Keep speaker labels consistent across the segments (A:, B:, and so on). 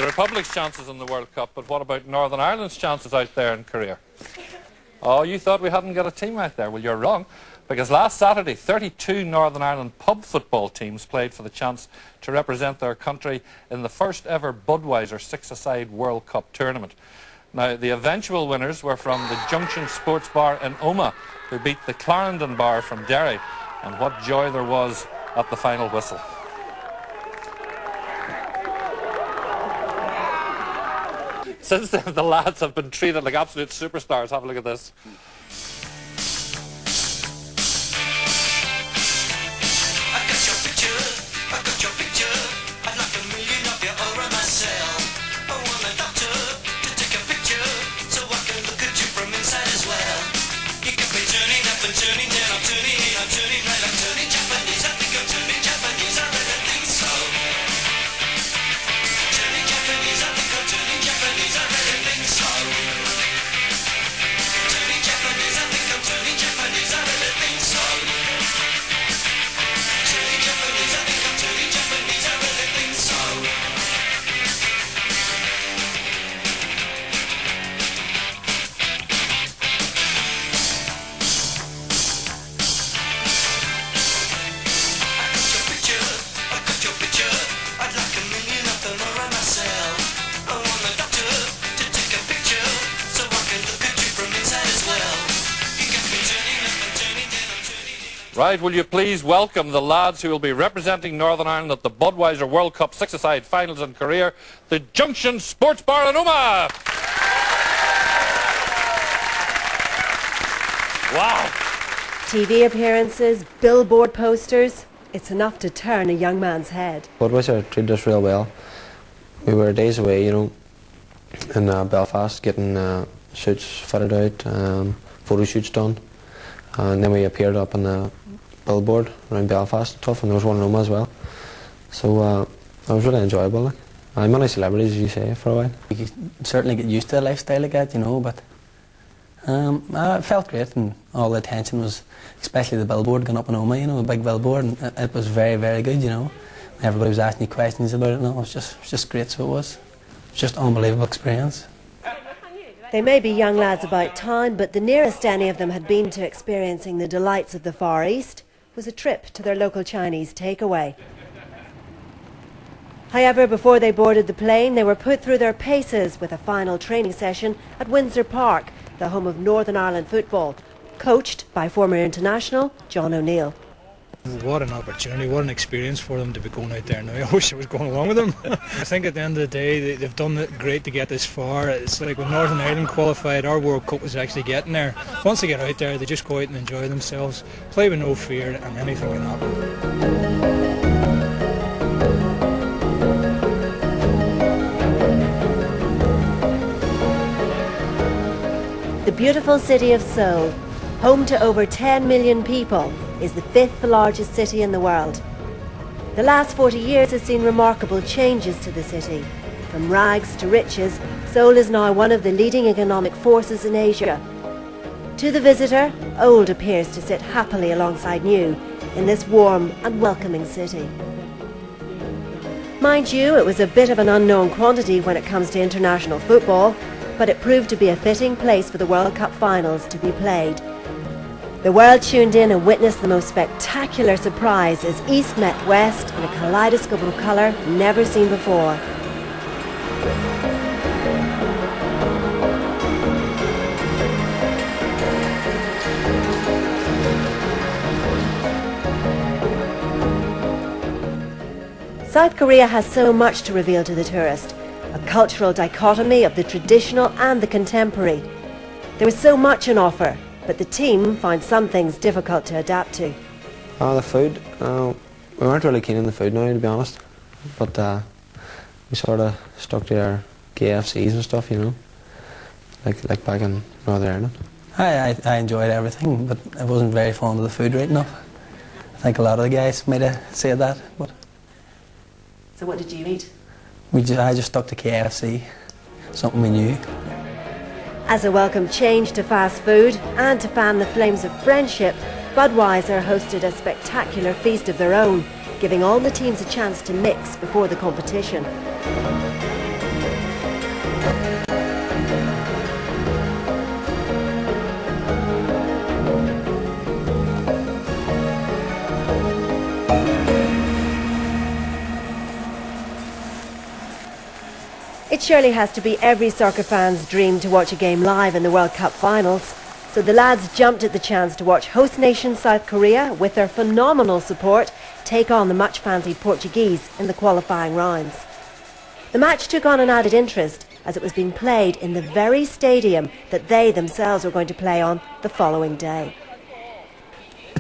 A: the Republic's chances in the World Cup, but what about Northern Ireland's chances out there in Korea? Oh, you thought we hadn't got a team out there? Well, you're wrong, because last Saturday 32 Northern Ireland pub football teams played for the chance to represent their country in the first ever Budweiser six-a-side World Cup tournament. Now, the eventual winners were from the Junction Sports Bar in Omagh, who beat the Clarendon Bar from Derry, and what joy there was at the final whistle. Since then, the lads have been treated like absolute superstars. Have a look at this. Right, will you please welcome the lads who will be representing Northern Ireland at the Budweiser World Cup six-a-side finals in Korea, the Junction Sports Bar in Omagh. Wow.
B: TV appearances, billboard posters, it's enough to turn a young man's head.
C: Budweiser treated us real well. We were days away, you know, in Belfast, getting shoots fitted out, photo shoots done, and then we appeared up on the billboard around Belfast and stuff, and there was one in Omagh as well. So it was really enjoyable. Like. Many celebrities, as you say, for a while.
D: You could certainly get used to a lifestyle like that, you know, but it felt great, and all the attention was, especially the billboard going up in Omagh, you know, a big billboard, and it was very, very good, you know. Everybody was asking you questions about it, and it was just great, so it was just an unbelievable experience.
B: They may be young lads about town, but the nearest any of them had been to experiencing the delights of the Far East was a trip to their local Chinese takeaway. However, before they boarded the plane, they were put through their paces with a final training session at Windsor Park, the home of Northern Ireland football, coached by former international John O'Neill.
E: What an opportunity, what an experience for them to be going out there now. I wish I was going along with them. I think at the end of the day, they've done it great to get this far. It's like when Northern Ireland qualified, our World Cup was actually getting there. Once they get out there, they just go out and enjoy themselves, play with no fear, and anything can happen.
B: The beautiful city of Seoul, home to over 10 million people, is the fifth largest city in the world. The last 40 years has seen remarkable changes to the city. From rags to riches, Seoul is now one of the leading economic forces in Asia. To the visitor, old appears to sit happily alongside new in this warm and welcoming city. Mind you, it was a bit of an unknown quantity when it comes to international football, but it proved to be a fitting place for the World Cup finals to be played. The world tuned in and witnessed the most spectacular surprise as East met West in a kaleidoscope of colour never seen before. South Korea has so much to reveal to the tourist, a cultural dichotomy of the traditional and the contemporary. There was so much on offer, but the team found some things difficult to adapt to.
C: The food, we weren't really keen on the food now, to be honest, but we sort of stuck to our KFCs and stuff, you know, like back in Northern Ireland.
D: I enjoyed everything, but I wasn't very fond of the food right enough. I think a lot of the guys might have said that. But
B: So what did you eat?
D: I just stuck to KFC, something we knew.
B: As a welcome change to fast food and to fan the flames of friendship, Budweiser hosted a spectacular feast of their own, giving all the teams a chance to mix before the competition. It surely has to be every soccer fan's dream to watch a game live in the World Cup finals. So the lads jumped at the chance to watch host nation South Korea, with their phenomenal support, take on the much fancied Portuguese in the qualifying rounds. The match took on an added interest as it was being played in the very stadium that they themselves were going to play on the following day.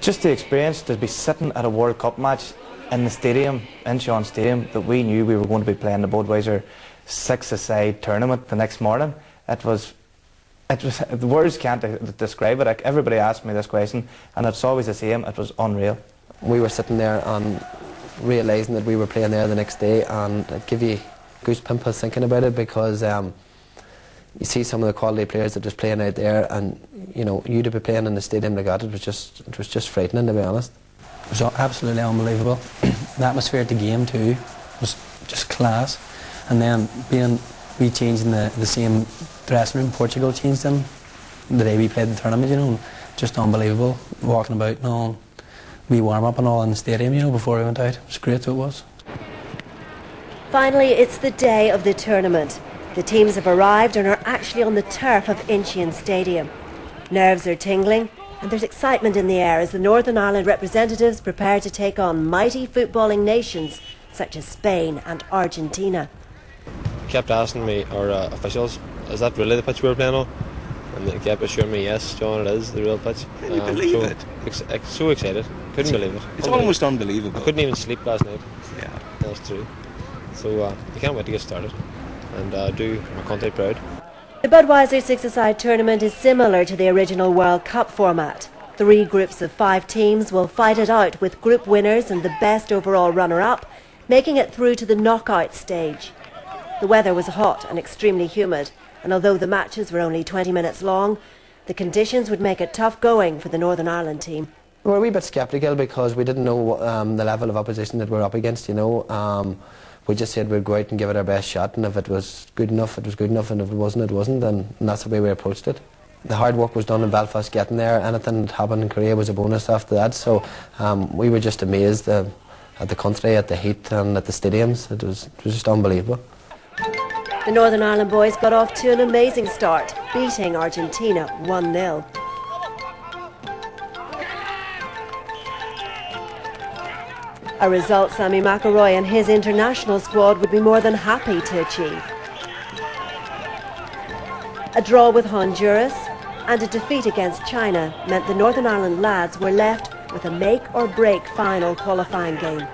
F: Just the experience to be sitting at a World Cup match in the stadium, in Sean Stadium, that we knew we were going to be playing the Budweiser six-a-side tournament the next morning. It was the words can't describe it. Like, everybody asked me this question, and it's always the same. It was unreal.
C: We were sitting there and realising that we were playing there the next day, and it gave you goosebumps thinking about it, because you see some of the quality players that was playing out there, and you know, you to be playing in the stadium like that, it was just frightening, to be honest.
D: It was absolutely unbelievable. The atmosphere at the game too was just class, and then we changed in the same dressing room. Portugal changed in the day we played the tournament, you know, just unbelievable. Walking about and all, we warm up and all in the stadium, you know, before we went out. It was great, so it was.
B: Finally, it's the day of the tournament. The teams have arrived and are actually on the turf of Incheon Stadium. Nerves are tingling and there's excitement in the air as the Northern Ireland representatives prepare to take on mighty footballing nations such as Spain and Argentina.
G: Kept asking me, our officials, is that really the pitch we were playing on? And they kept assuring me, yes, John, it is the real pitch.
H: Can you believe it?
G: So excited. Couldn't believe it.
H: It's almost unbelievable.
G: I couldn't even sleep last night.
H: Yeah.
G: That's true. So I can't wait to get started and do my country proud.
B: The Budweiser six-a-side tournament is similar to the original World Cup format. 3 groups of 5 teams will fight it out, with group winners and the best overall runner-up making it through to the knockout stage. The weather was hot and extremely humid, and although the matches were only 20 minutes long, the conditions would make it tough going for the Northern Ireland team.
C: We were a wee bit sceptical because we didn't know the level of opposition that we're up against, you know. We just said we'd go out and give it our best shot, and if it was good enough, it was good enough, and if it wasn't, it wasn't, and that's the way we approached it. The hard work was done in Belfast getting there. Anything that happened in Korea was a bonus after that, so we were just amazed at the country, at the heat, and at the stadiums. It was just unbelievable.
B: The Northern Ireland boys got off to an amazing start, beating Argentina 1-0. A result Sammy McElroy and his international squad would be more than happy to achieve. A draw with Honduras and a defeat against China meant the Northern Ireland lads were left with a make-or-break final qualifying game.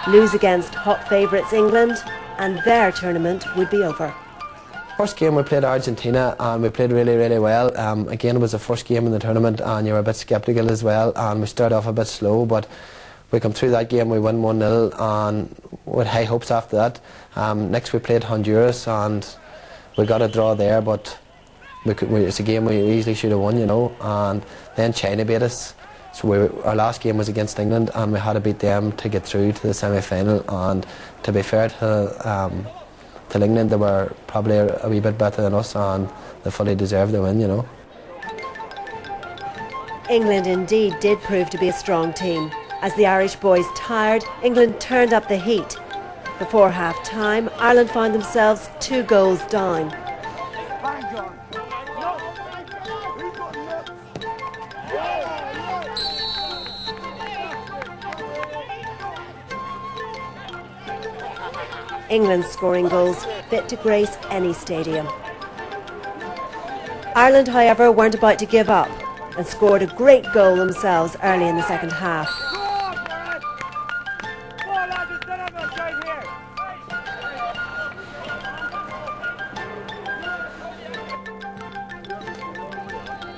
B: Lose against hot favourites England and their tournament would be over.
C: First game we played Argentina, and we played really, really well. Again, it was the first game in the tournament, and you were a bit sceptical as well, and we started off a bit slow, but we come through that game, we win 1-0, and with high hopes after that. Next we played Honduras, and we got a draw there, but it's a game we easily should have won, you know. And then China beat us, so our last game was against England, and we had to beat them to get through to the semi-final. And to be fair to England, they were probably a wee bit better than us, and they fully deserved the win, you know.
B: England indeed did prove to be a strong team. As the Irish boys tired, England turned up the heat. Before half-time, Ireland found themselves 2 goals down. England scoring goals fit to grace any stadium. Ireland, however, weren't about to give up and scored a great goal themselves early in the second half.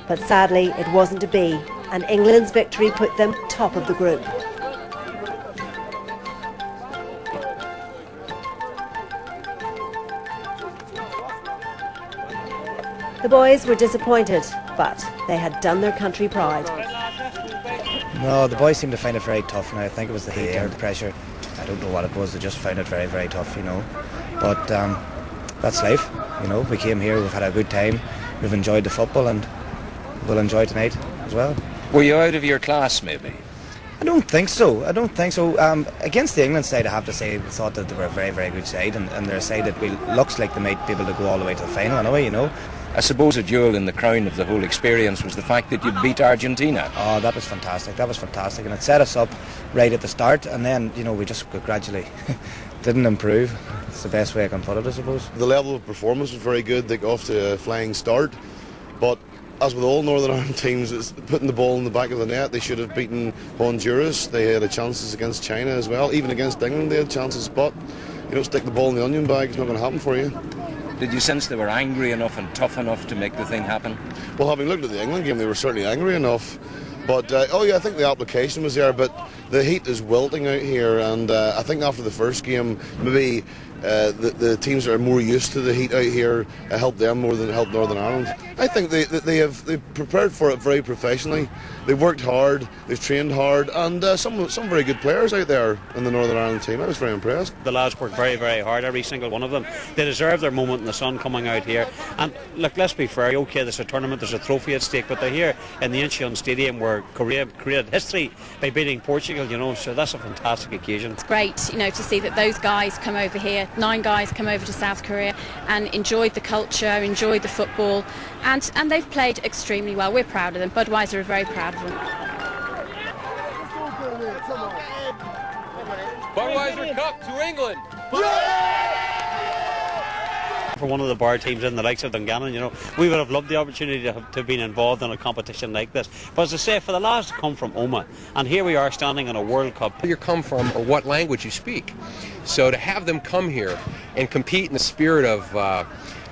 B: But sadly, it wasn't to be, and England's victory put them top of the group. The boys were disappointed, but they had done their country proud.
F: No, the boys seemed to find it very tough now. I think it was the heat and the pressure. I don't know what it was. They just found it very, very tough, you know. But that's life, you know. We came here, we've had a good time, we've enjoyed the football, and we'll enjoy tonight as well.
I: Were you out of your class, maybe?
J: I don't think so. I don't think so. Against the England side, I have to say, I thought that they were a very, very good side, and they're a side that looks like they might be able to go all the way to the final anyway, you know.
I: I suppose a jewel in the crown of the whole experience was the fact that you beat Argentina.
J: Oh, that was fantastic. That was fantastic, and it set us up right at the start, and then, you know, we just gradually didn't improve. It's the best way I can put it, I suppose.
K: The level of performance was very good. They got off to a flying start, but as with all Northern Ireland teams, it's putting the ball in the back of the net. They should have beaten Honduras. They had chances against China as well. Even against England, they had chances, but you don't stick the ball in the onion bag, it's not going to happen for you.
I: Did you sense they were angry enough and tough enough to make the thing happen?
K: Well, having looked at the England game, they were certainly angry enough. But, oh yeah, I think the application was there, but the heat is wilting out here, and I think after the first game, maybe the teams that are more used to the heat out here help them more than help Northern Ireland. I think they've prepared for it very professionally. They've worked hard, they've trained hard, and some very good players out there in the Northern Ireland team. I was very impressed.
L: The lads worked very, very hard, every single one of them. They deserve their moment in the sun coming out here. And look, let's be fair, okay, there's a tournament, there's a trophy at stake, but they're here in the Incheon Stadium where Korea created history by beating Portugal, you know, so that's a fantastic occasion.
M: It's great, you know, to see that those guys come over here, 9 guys come over to South Korea and enjoyed the culture, enjoyed the football, and they've played extremely well. We're proud of them. Budweiser are very proud of them.
N: Budweiser Cup to England!
L: For one of the bar teams in the likes of Dungannon, you know, we would have loved the opportunity to have been involved in a competition like this. But as I say, for the lads to come from Omagh, and here we are standing in a World Cup.
N: Where you come from or what language you speak. So to have them come here and compete in the spirit of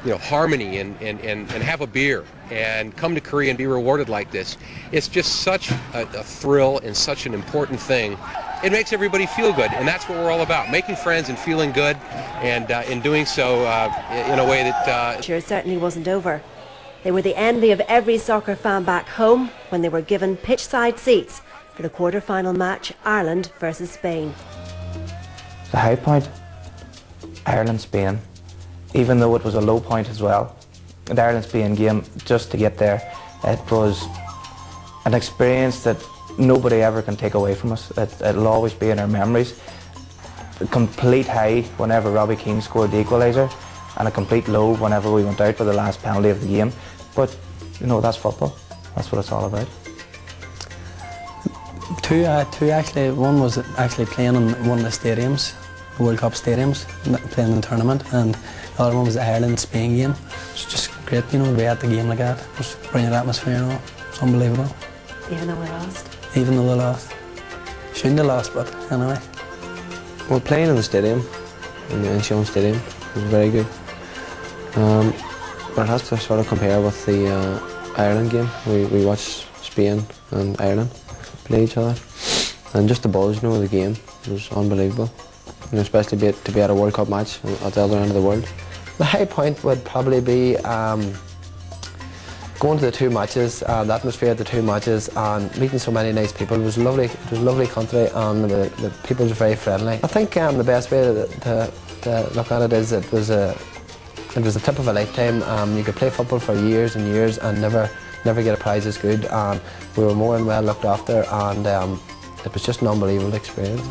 N: you know, harmony and have a beer and come to Korea and be rewarded like this, it's just such a thrill and such an important thing. It makes everybody feel good, and that's what we're all about, making friends and feeling good, and in doing so in a way that...
B: Sure, certainly wasn't over. They were the envy of every soccer fan back home when they were given pitch-side seats for the quarter-final match, Ireland versus Spain.
F: The high point, Ireland-Spain, even though it was a low point as well, the Ireland-Spain game, just to get there, it was an experience that nobody ever can take away from us. It'll always be in our memories. A complete high whenever Robbie Keane scored the equaliser, and a complete low whenever we went out for the last penalty of the game. But, you know, that's football. That's what it's all about.
D: Two actually. One was actually playing in one of the stadiums, the World Cup stadiums, playing in the tournament, and the other one was the Ireland-Spain game. It was just great, you know, to be at the game like that. It was a brilliant atmosphere and all. It's unbelievable.
B: Even though we lost?
D: Even though they lost. Shouldn't have lost, but anyway.
C: Well, playing in the stadium, in the Incheon Stadium, was very good. But it has to sort of compare with the Ireland game. We watched Spain and Ireland play each other, and just the buzz, you know, of the game was unbelievable. You know, especially to be at a World Cup match at the other end of the world. The high point would probably be going to the 2 matches, the atmosphere at the 2 matches, and meeting so many nice people. It was lovely. It was a lovely country, and the people were very friendly. I think the best way to look at it is it was a trip of a lifetime. You could play football for years and years and never get a prize as good. And we were more and well looked after, and it was just an unbelievable experience.